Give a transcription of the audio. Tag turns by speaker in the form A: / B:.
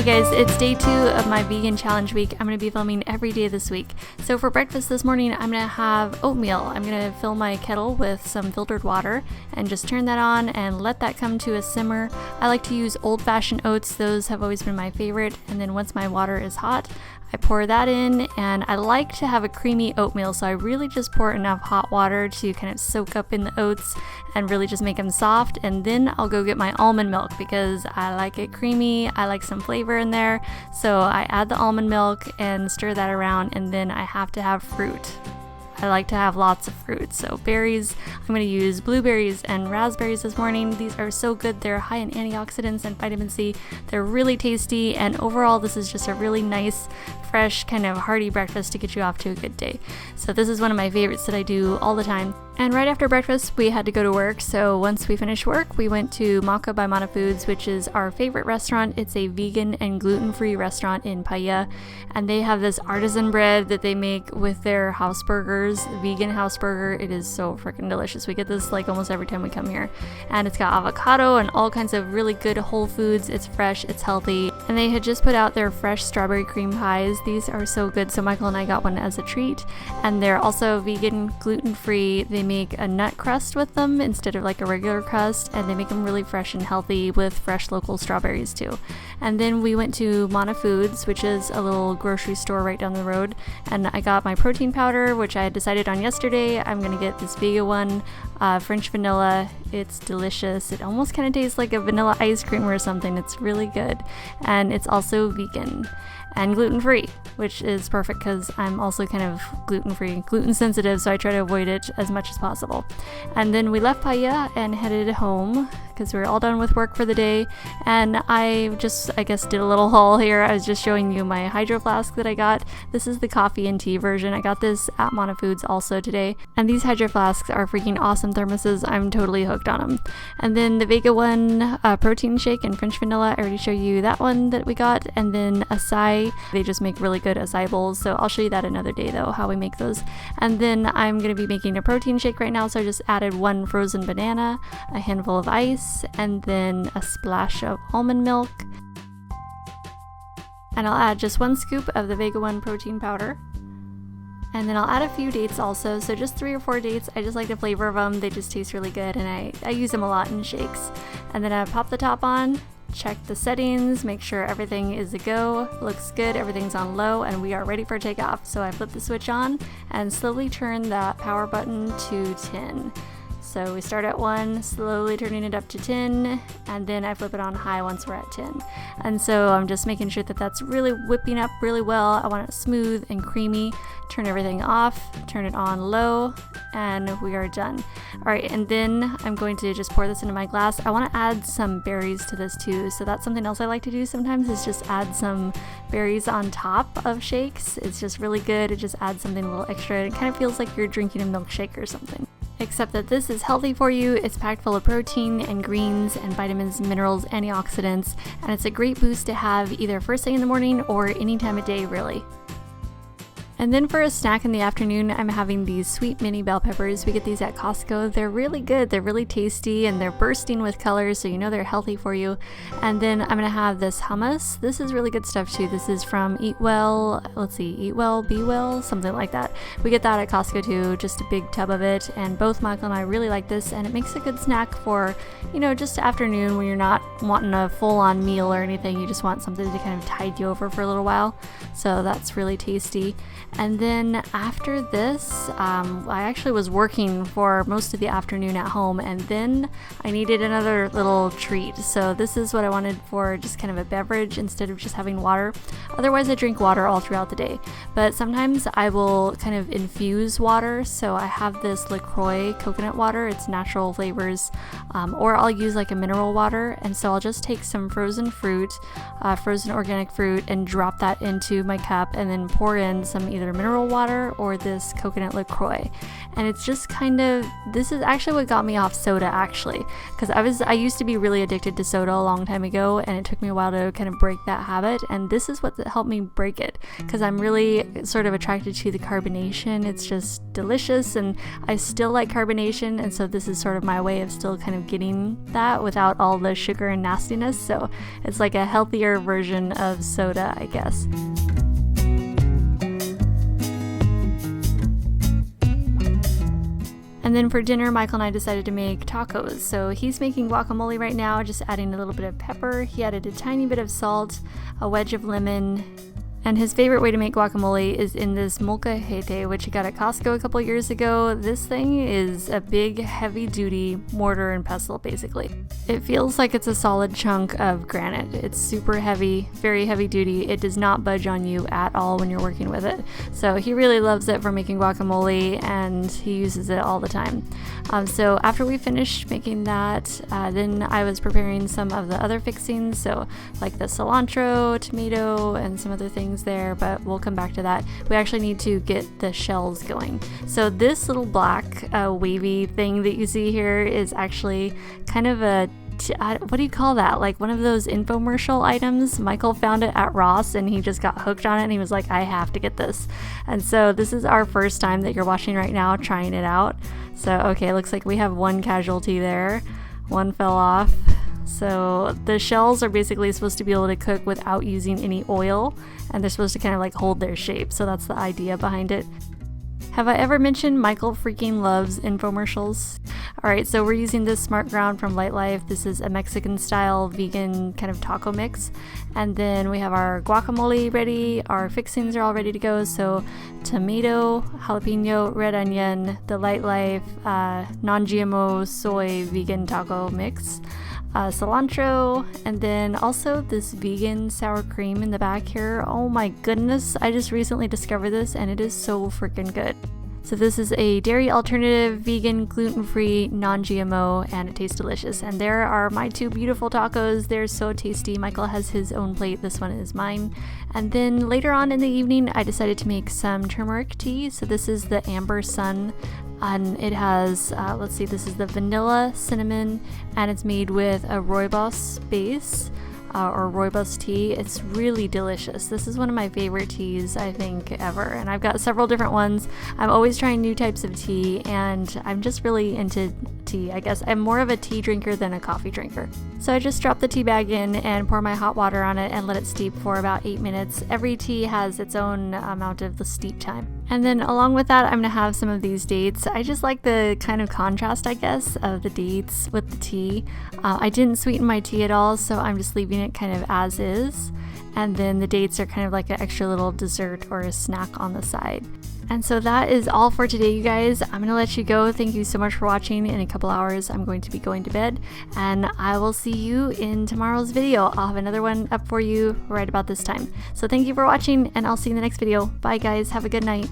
A: Hey guys, it's day 2 of my vegan challenge week. I'm going to be filming every day this week. So for breakfast this morning, I'm going to have oatmeal. I'm going to fill my kettle with some filtered water and just turn that on and let that come to a simmer. I like to use old-fashioned oats. Those have always been my favorite. And then once my water is hot, I pour that in, and I like to have a creamy oatmeal, so I really just pour enough hot water to kind of soak up in the oats and really just make them soft. And then I'll go get my almond milk because I like it creamy. I like some flavor in there, so I add the almond milk and stir that around, and then I have to have fruit. I like to have lots of fruit, so berries. I'm going to use blueberries and raspberries this morning. These are so good. They're high in antioxidants and vitamin C. They're really tasty, and overall this is just a really nice, fresh, kind of hearty breakfast to get you off to a good day. So this is one of my favorites that I do all the time. And right after breakfast, we had to go to work. So once we finished work, we went to Maca by Mana Foods, which is our favorite restaurant. It's a vegan and gluten-free restaurant in Paia. And they have this artisan bread that they make with their house burgers, vegan house burger. It is so freaking delicious. We get this like almost every time we come here. And it's got avocado and all kinds of really good whole foods. It's fresh, it's healthy. And they had just put out their fresh strawberry cream pies. These are so good. So Michael and I got one as a treat. And they're also vegan, gluten-free. They make a nut crust with them instead of like a regular crust, and they make them really fresh and healthy with fresh local strawberries too. And then we went to Mana Foods, which is a little grocery store right down the road, and I got my protein powder, which I had decided on yesterday. I'm gonna get this Vega one, French vanilla. It's delicious. It almost kind of tastes like a vanilla ice cream or something. It's really good, and it's also vegan and gluten-free, which is perfect because I'm also kind of gluten-free, gluten sensitive, so I try to avoid it as much as possible. And then we left Paia and headed home because we were all done with work for the day. And I guess did a little haul here. I was just showing you my hydro flask that I got. This is the coffee and tea version. I got this at Mana Foods also today. And these hydro flasks are freaking awesome thermoses. I'm totally hooked on them. And then the Vega one protein shake and French vanilla, I already showed you that one that we got. And then acai, they just make really good acai bowls. So I'll show you that another day though, how we make those. And then I'm going to be making a protein shake right now. So I just added 1 frozen banana, a handful of ice, and then a splash of almond milk. And I'll add just 1 scoop of the Vega one protein powder. And then I'll add a few dates also, so just 3 or 4 dates. I just like the flavor of them. They just taste really good, and I use them a lot in shakes. And then I pop the top on, check the settings, make sure everything is a go, looks good, everything's on low, and we are ready for takeoff. So I flip the switch on and slowly turn that power button to 10. So we start at 1, slowly turning it up to 10, and then I flip it on high once we're at 10. And so I'm just making sure that that's really whipping up really well. I want it smooth and creamy. Turn everything off, turn it on low, and we are done. All right, and then I'm going to just pour this into my glass. I want to add some berries to this too. So that's something else I like to do sometimes, is just add some berries on top of shakes. It's just really good. It just adds something a little extra. It kind of feels like you're drinking a milkshake or something. Except that this is healthy for you. It's packed full of protein and greens and vitamins, minerals, antioxidants, and it's a great boost to have either first thing in the morning or any time of day, really. And then for a snack in the afternoon, I'm having these sweet mini bell peppers. We get these at Costco. They're really good. They're really tasty, and they're bursting with color, so you know they're healthy for you. And then I'm going to have this hummus. This is really good stuff too. This is from Eat Well, Eat Well, Be Well, something like that. We get that at Costco too, just a big tub of it. And both Michael and I really like this, and it makes a good snack for, just afternoon when you're not wanting a full-on meal or anything. You just want something to kind of tide you over for a little while. So that's really tasty. And then after this, I actually was working for most of the afternoon at home, and then I needed another little treat. So this is what I wanted for just kind of a beverage instead of just having water. Otherwise, I drink water all throughout the day. But sometimes I will kind of infuse water. So I have this LaCroix coconut water. It's natural flavors. Or I'll use like a mineral water. And so I'll just take some frozen fruit, frozen organic fruit, and drop that into my cup, and then pour in some either either mineral water or this coconut LaCroix. And it's just kind of, this is actually what got me off soda actually, because I used to be really addicted to soda a long time ago, and it took me a while to kind of break that habit, and this is what helped me break it, because I'm really sort of attracted to the carbonation. It's just delicious, and I still like carbonation, and so this is sort of my way of still kind of getting that without all the sugar and nastiness. So it's like a healthier version of soda, I guess. And then for dinner, Michael and I decided to make tacos. So he's making guacamole right now, just adding a little bit of pepper. He added a tiny bit of salt, a wedge of lemon, and his favorite way to make guacamole is in this molcajete, which he got at Costco a couple years ago. This thing is a big, heavy-duty mortar and pestle, basically. It feels like it's a solid chunk of granite. It's super heavy, very heavy-duty. It does not budge on you at all when you're working with it. So he really loves it for making guacamole, and he uses it all the time. So after we finished making that, then I was preparing some of the other fixings, so like the cilantro, tomato, and some other things there, but we'll come back to that. We actually need to get the shells going. So this little black wavy thing that you see here is actually kind of a what do you call that? Like one of those infomercial items. Michael found it at Ross and he just got hooked on it, and he was like, I have to get this. And so this is our first time that you're watching right now trying it out. So okay, looks like we have one casualty there. One fell off. So the shells are basically supposed to be able to cook without using any oil, and they're supposed to kind of like hold their shape. So that's the idea behind it. Have I ever mentioned Michael freaking loves infomercials? Alright, so we're using this Smart Ground from Light Life. This is a Mexican style vegan kind of taco mix. And then we have our guacamole ready. Our fixings are all ready to go. So tomato, jalapeno, red onion, the Light Life non-GMO soy vegan taco mix. Cilantro, and then also this vegan sour cream in the back here. Oh my goodness, I just recently discovered this and it is so freaking good. So this is a dairy alternative, vegan, gluten-free, non-GMO, and it tastes delicious. And there are my two beautiful tacos. They're so tasty. Michael has his own plate. This one is mine. And then later on in the evening, I decided to make some turmeric tea. So this is the Amber Sun, and it has, let's see, this is the vanilla, cinnamon, and it's made with a rooibos base. Or rooibos tea. It's really delicious. This is one of my favorite teas, I think, ever. And I've got several different ones. I'm always trying new types of tea, and I'm just really into tea, I guess. I'm more of a tea drinker than a coffee drinker. So I just drop the tea bag in and pour my hot water on it and let it steep for about 8 minutes. Every tea has its own amount of the steep time. And then along with that, I'm going to have some of these dates. I just like the kind of contrast, I guess, of the dates with the tea. I didn't sweeten my tea at all, so I'm just leaving it kind of as is. And then the dates are kind of like an extra little dessert or a snack on the side. And so that is all for today, you guys. I'm going to let you go. Thank you so much for watching. In a couple hours, I'm going to be going to bed, and I will see you in tomorrow's video. I'll have another one up for you right about this time. So thank you for watching, and I'll see you in the next video. Bye, guys. Have a good night.